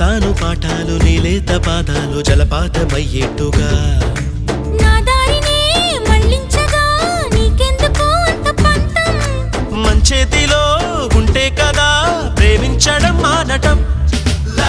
చెబుతాను పాఠాలు నీలేత పాదాలు జలపాతమయ్యేట్టుగా నా దారినే మళ్ళించగా నీకెందుకు అంత పంతం మంచేతిలో ఉంటే కదా ప్రేమించడం మానటం